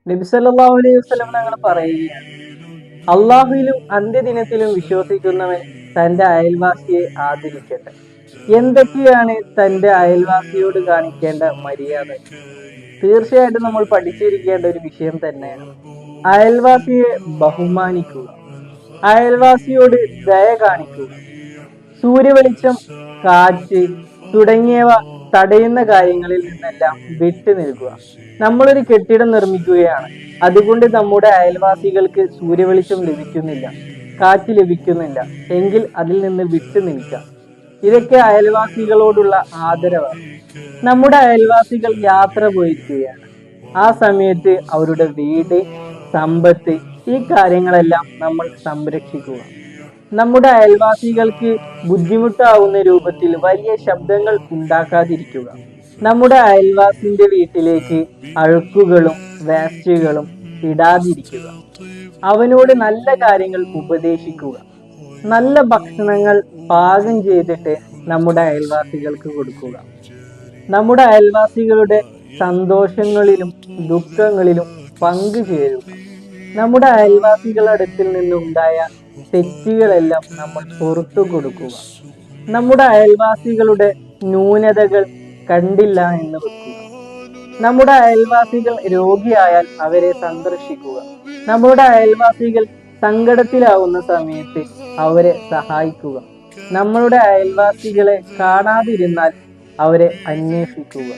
നബി സല്ലല്ലാഹു അലൈഹി വസല്ലം തങ്ങൾ പറയുകയാണ്, അള്ളാഹുവിലും അന്ത്യദിനത്തിലും വിശ്വസിക്കുന്നവൻ തന്റെ അയൽവാസിയെ ആദരിക്കട്ടെ. എന്തൊക്കെയാണ് തന്റെ അയൽവാസിയോട് കാണിക്കേണ്ട മര്യാദ? തീർച്ചയായിട്ടും നമ്മൾ പഠിച്ചിരിക്കേണ്ട ഒരു വിഷയം തന്നെയാണ്. അയൽവാസിയെ ബഹുമാനിക്കുക, അയൽവാസിയോട് ദയ കാണിക്കുക. സൂര്യവെളിച്ചം, കാറ്റ് തുടങ്ങിയവ തടയുന്ന കാര്യങ്ങളിൽ നിന്നെല്ലാം വിട്ടു നിൽക്കുക. നമ്മളൊരു കെട്ടിടം നിർമ്മിക്കുകയാണ്, അതുകൊണ്ട് നമ്മുടെ അയൽവാസികൾക്ക് സൂര്യവെളിച്ചം ലഭിക്കുന്നില്ല, കാറ്റ് ലഭിക്കുന്നില്ല എങ്കിൽ അതിൽ നിന്ന് വിട്ടു നിൽക്കാം. ഇതൊക്കെ അയൽവാസികളോടുള്ള ആദരവാണ്. നമ്മുടെ അയൽവാസികൾ യാത്ര പോയിരിക്കുകയാണ്, ആ സമയത്ത് അവരുടെ വീട്, സമ്പത്ത്, ഈ കാര്യങ്ങളെല്ലാം നമ്മൾ സംരക്ഷിക്കുക. നമ്മുടെ അയൽവാസികൾക്ക് ബുദ്ധിമുട്ടാവുന്ന രൂപത്തിൽ വലിയ ശബ്ദങ്ങൾ ഉണ്ടാക്കാതിരിക്കുക. നമ്മുടെ അയൽവാസിന്റെ വീട്ടിലേക്ക് അഴുക്കുകളും വേസ്റ്റുകളും ഇടാതിരിക്കുക. അവനോട് നല്ല കാര്യങ്ങൾ ഉപദേശിക്കുക. നല്ല ഭക്ഷണങ്ങൾ പാകം ചെയ്തിട്ട് നമ്മുടെ അയൽവാസികൾക്ക് കൊടുക്കുക. നമ്മുടെ അയൽവാസികളുടെ സന്തോഷങ്ങളിലും ദുഃഖങ്ങളിലും പങ്കുചേരുക. നമ്മുടെ അയൽവാസികളുടെ അടുത്തിൽ നിന്നുണ്ടായ തെറ്റുകളെല്ലാം നമ്മൾ പുറത്തു കൊടുക്കുക. നമ്മുടെ അയൽവാസികളുടെ ന്യൂനതകൾ കണ്ടില്ല എന്ന് വെക്കുക. നമ്മുടെ അയൽവാസികൾ രോഗിയായാൽ അവരെ സന്ദർശിക്കുക. നമ്മുടെ അയൽവാസികൾ സങ്കടത്തിലാവുന്ന സമയത്ത് അവരെ സഹായിക്കുക. നമ്മളുടെ അയൽവാസികളെ കാണാതിരുന്നാൽ അവരെ അന്വേഷിക്കുക.